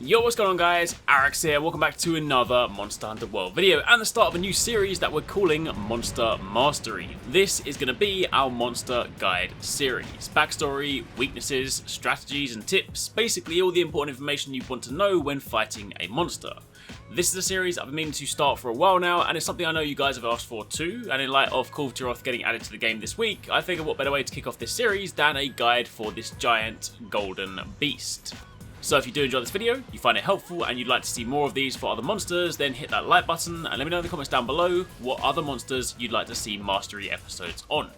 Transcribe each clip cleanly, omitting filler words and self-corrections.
Yo, what's going on guys? Arekkz here, welcome back to another Monster Hunter World video and the start of a new series that we're calling Monster Mastery. This is going to be our Monster Guide series. Backstory, weaknesses, strategies and tips, basically all the important information you want to know when fighting a monster. This is a series I've been meaning to start for a while now, and it's something I know you guys have asked for too, and in light of Kulve Taroth getting added to the game this week, I figured what better way to kick off this series than a guide for this giant golden beast. So if you do enjoy this video, you find it helpful and you'd like to see more of these for other monsters, then hit that like button and let me know in the comments down below what other monsters you'd like to see mastery episodes on.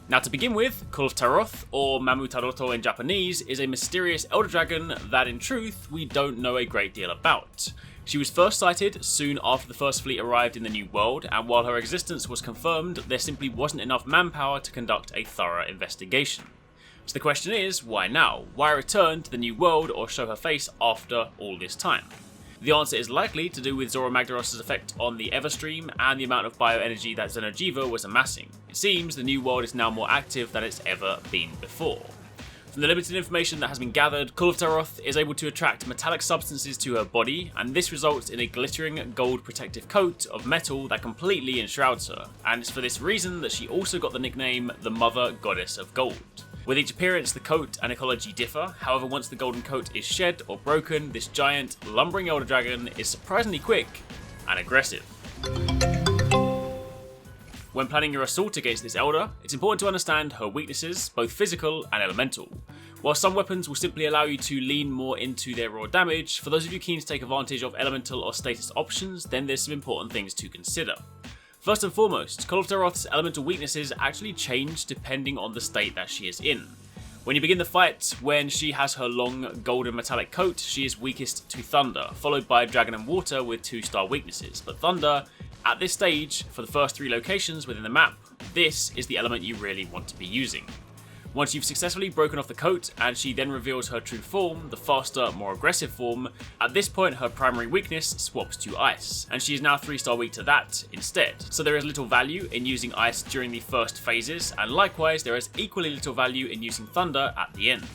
Now to begin with, Kulve Taroth, or Mammootty in Japanese, is a mysterious elder dragon that in truth we don't know a great deal about. She was first sighted soon after the first fleet arrived in the New World, and while her existence was confirmed, there simply wasn't enough manpower to conduct a thorough investigation. So the question is, why now? Why return to the New World or show her face after all this time? The answer is likely to do with Zora Magdaros' effect on the Everstream and the amount of bioenergy that Xeno'jiiva was amassing. It seems the New World is now more active than it's ever been before. From the limited information that has been gathered, Kulve Taroth is able to attract metallic substances to her body, and this results in a glittering gold protective coat of metal that completely enshrouds her, and it's for this reason that she also got the nickname the Mother Goddess of Gold. With each appearance, the coat and ecology differ, however once the golden coat is shed or broken, this giant, lumbering elder dragon is surprisingly quick and aggressive. When planning your assault against this elder, it's important to understand her weaknesses, both physical and elemental. While some weapons will simply allow you to lean more into their raw damage, for those of you keen to take advantage of elemental or status options, then there's some important things to consider. First and foremost, Kulve Taroth's elemental weaknesses actually change depending on the state that she is in. When you begin the fight, when she has her long golden metallic coat, she is weakest to thunder, followed by dragon and water with 2-star weaknesses. But thunder, at this stage, for the first 3 locations within the map, this is the element you really want to be using. Once you've successfully broken off the coat and she then reveals her true form, the faster, more aggressive form, at this point her primary weakness swaps to ice, and she is now 3-star weak to that instead. So there is little value in using ice during the first phases, and likewise there is equally little value in using thunder at the end.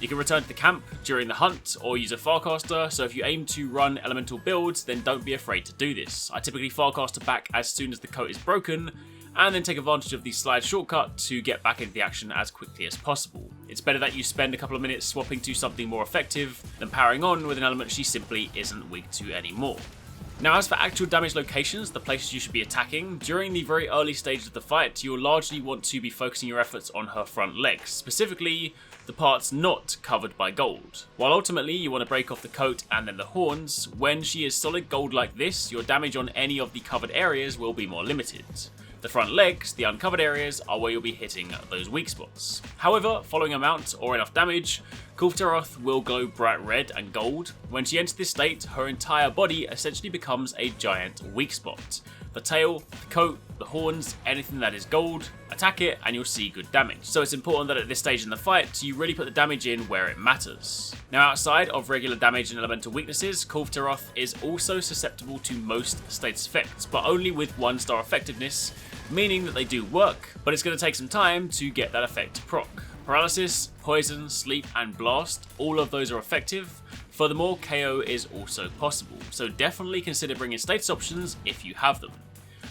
You can return to the camp during the hunt or use a Farcaster, so if you aim to run elemental builds then don't be afraid to do this. I typically Farcaster back as soon as the coat is broken, and then take advantage of the slide shortcut to get back into the action as quickly as possible. It's better that you spend a couple of minutes swapping to something more effective than powering on with an element she simply isn't weak to anymore. Now as for actual damage locations, the places you should be attacking, during the very early stages of the fight you'll largely want to be focusing your efforts on her front legs, specifically the parts not covered by gold. While ultimately you want to break off the coat and then the horns, when she is solid gold like this, your damage on any of the covered areas will be more limited. The front legs, the uncovered areas, are where you'll be hitting those weak spots. However, following a mount or enough damage, Kulve Taroth will glow bright red and gold. When she enters this state, her entire body essentially becomes a giant weak spot. The tail, the coat, the horns, anything that is gold, attack it and you'll see good damage. So it's important that at this stage in the fight, you really put the damage in where it matters. Now outside of regular damage and elemental weaknesses, Kulve Taroth is also susceptible to most status effects, but only with 1-star effectiveness, meaning that they do work, but it's going to take some time to get that effect to proc. Paralysis, poison, sleep and blast, all of those are effective. Furthermore, KO is also possible, so definitely consider bringing status options if you have them.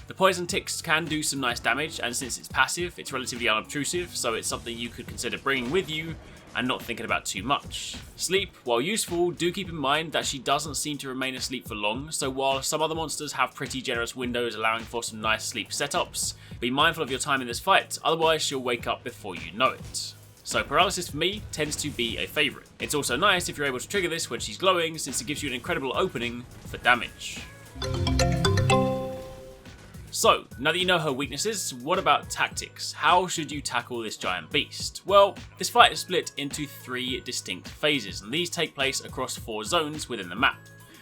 The poison ticks can do some nice damage, and since it's passive, it's relatively unobtrusive, so it's something you could consider bringing with you and not thinking about too much. Sleep, while useful, do keep in mind that she doesn't seem to remain asleep for long, so while some other monsters have pretty generous windows allowing for some nice sleep setups, be mindful of your time in this fight, otherwise she'll wake up before you know it. So paralysis for me tends to be a favourite. It's also nice if you're able to trigger this when she's glowing, since it gives you an incredible opening for damage. So, now that you know her weaknesses, what about tactics? How should you tackle this giant beast? Well, this fight is split into 3 distinct phases, and these take place across 4 zones within the map.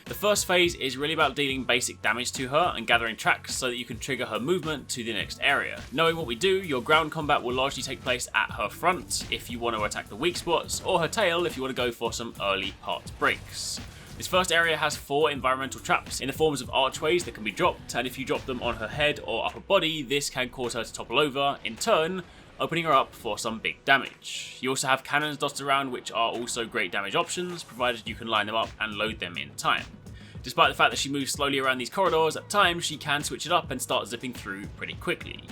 The first phase is really about dealing basic damage to her and gathering tracks so that you can trigger her movement to the next area. Knowing what we do, your ground combat will largely take place at her front if you want to attack the weak spots, or her tail if you want to go for some early part breaks. This first area has 4 environmental traps in the forms of archways that can be dropped, and if you drop them on her head or upper body, this can cause her to topple over, in turn opening her up for some big damage. You also have cannons dotted around, which are also great damage options, provided you can line them up and load them in time. Despite the fact that she moves slowly around these corridors, at times she can switch it up and start zipping through pretty quickly.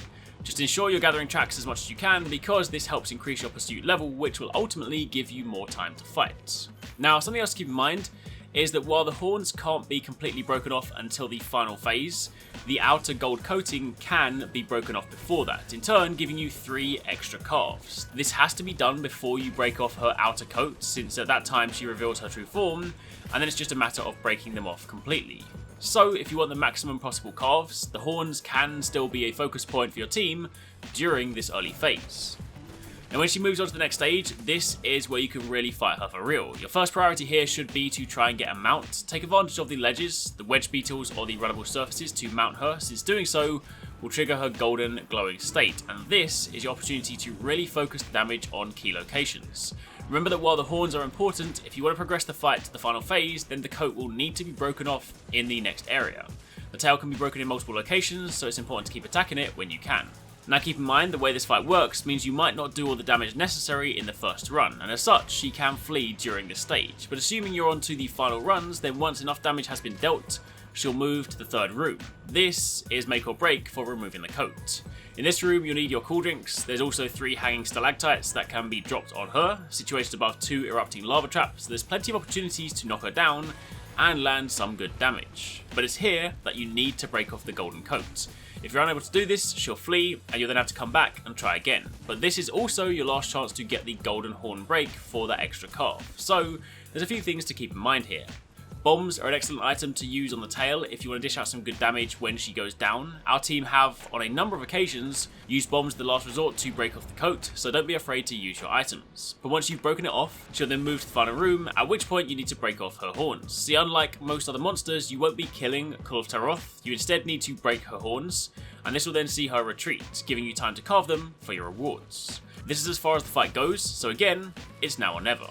Just ensure you're gathering tracks as much as you can, because this helps increase your pursuit level, which will ultimately give you more time to fight. Now, something else to keep in mind is that while the horns can't be completely broken off until the final phase, the outer gold coating can be broken off before that, in turn giving you 3 extra calves. This has to be done before you break off her outer coat, since at that time she reveals her true form, and then it's just a matter of breaking them off completely. So if you want the maximum possible calves, the horns can still be a focus point for your team during this early phase. And when she moves on to the next stage, this is where you can really fight her for real. Your first priority here should be to try and get a mount. Take advantage of the ledges, the wedge beetles or the runnable surfaces to mount her, since doing so will trigger her golden glowing state, and this is your opportunity to really focus damage on key locations. Remember that while the horns are important, if you want to progress the fight to the final phase, then the coat will need to be broken off in the next area. The tail can be broken in multiple locations, so it's important to keep attacking it when you can. Now keep in mind, the way this fight works means you might not do all the damage necessary in the first run, and as such, she can flee during this stage. But assuming you're on to the final runs, then once enough damage has been dealt, she'll move to the third room. This is make or break for removing the coat. In this room, you'll need your cool drinks. There's also 3 hanging stalactites that can be dropped on her, situated above 2 erupting lava traps, so there's plenty of opportunities to knock her down and land some good damage. But it's here that you need to break off the golden coat. If you're unable to do this, she'll flee, and you'll then have to come back and try again. But this is also your last chance to get the golden horn break for that extra calf. So there's a few things to keep in mind here. Bombs are an excellent item to use on the tail if you want to dish out some good damage when she goes down. Our team have, on a number of occasions, used bombs as the last resort to break off the coat, so don't be afraid to use your items. But once you've broken it off, she'll then move to the final room, at which point you need to break off her horns. See, unlike most other monsters, you won't be killing Kulve Taroth, you instead need to break her horns, and this will then see her retreat, giving you time to carve them for your rewards. This is as far as the fight goes, so again, it's now or never.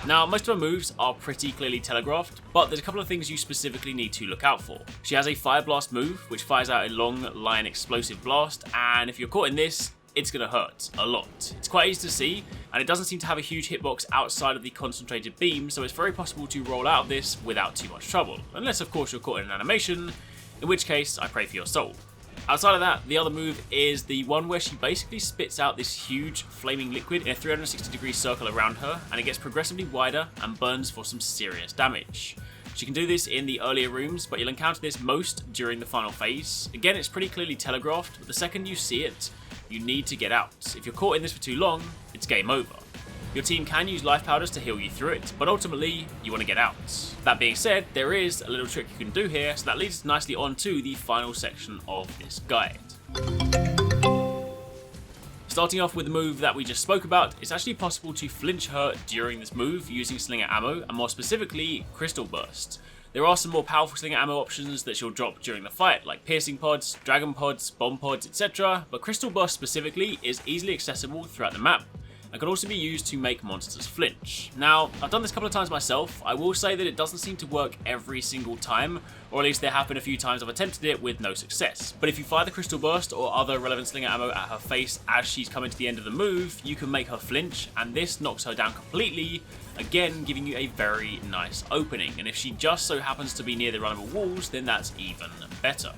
Now, most of her moves are pretty clearly telegraphed, but there's a couple of things you specifically need to look out for. She has a Fire Blast move, which fires out a long line explosive blast, and if you're caught in this, it's going to hurt a lot. It's quite easy to see, and it doesn't seem to have a huge hitbox outside of the concentrated beam, so it's very possible to roll out of this without too much trouble, unless of course you're caught in an animation, in which case I pray for your soul. Outside of that, the other move is the one where she basically spits out this huge flaming liquid in a 360-degree circle around her, and it gets progressively wider and burns for some serious damage. She can do this in the earlier rooms, but you'll encounter this most during the final phase. Again, it's pretty clearly telegraphed, but the second you see it, you need to get out. If you're caught in this for too long, it's game over. Your team can use life powders to heal you through it, but ultimately, you want to get out. That being said, there is a little trick you can do here, so that leads us nicely on to the final section of this guide. Starting off with the move that we just spoke about, it's actually possible to flinch her during this move using slinger ammo, and more specifically, Crystal Burst. There are some more powerful slinger ammo options that she'll drop during the fight, like piercing pods, dragon pods, bomb pods, etc., but Crystal Burst specifically is easily accessible throughout the map, and can also be used to make monsters flinch. Now, I've done this a couple of times myself. I will say that it doesn't seem to work every single time, or at least there have been a few times I've attempted it with no success. But if you fire the Crystal Burst or other relevant slinger ammo at her face as she's coming to the end of the move, you can make her flinch, and this knocks her down completely, again giving you a very nice opening. And if she just so happens to be near the runnable walls, then that's even better.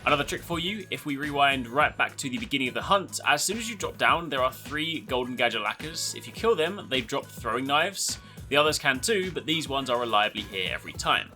Another trick for you, if we rewind right back to the beginning of the hunt, as soon as you drop down, there are 3 golden Gadgelackers. If you kill them, they drop throwing knives. The others can too, but these ones are reliably here every time.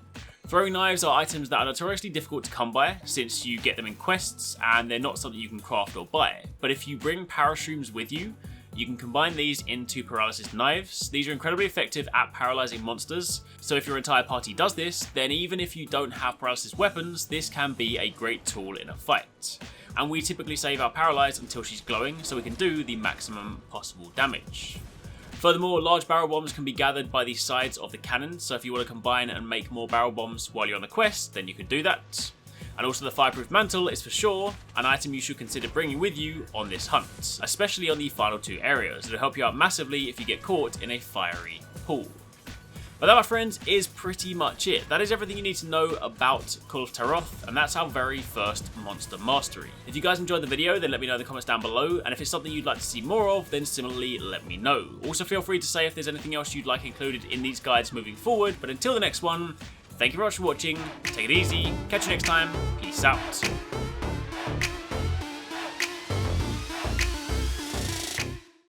Throwing knives are items that are notoriously difficult to come by, since you get them in quests, and they're not something you can craft or buy. But if you bring parashrooms with you, you can combine these into paralysis knives. These are incredibly effective at paralyzing monsters, so if your entire party does this, then even if you don't have paralysis weapons, this can be a great tool in a fight. And we typically save our paralyze until she's glowing, so we can do the maximum possible damage. Furthermore, large barrel bombs can be gathered by the sides of the cannon, so if you want to combine and make more barrel bombs while you're on the quest, then you can do that. And also the Fireproof Mantle is for sure an item you should consider bringing with you on this hunt, especially on the final 2 areas. It'll help you out massively if you get caught in a fiery pool. But that, my friends, is pretty much it. That is everything you need to know about Kulve Taroth, and that's our very first monster mastery. If you guys enjoyed the video, then let me know in the comments down below, and if it's something you'd like to see more of, then similarly let me know. Also feel free to say if there's anything else you'd like included in these guides moving forward, but until the next one, thank you very much for watching, take it easy, catch you next time, peace out.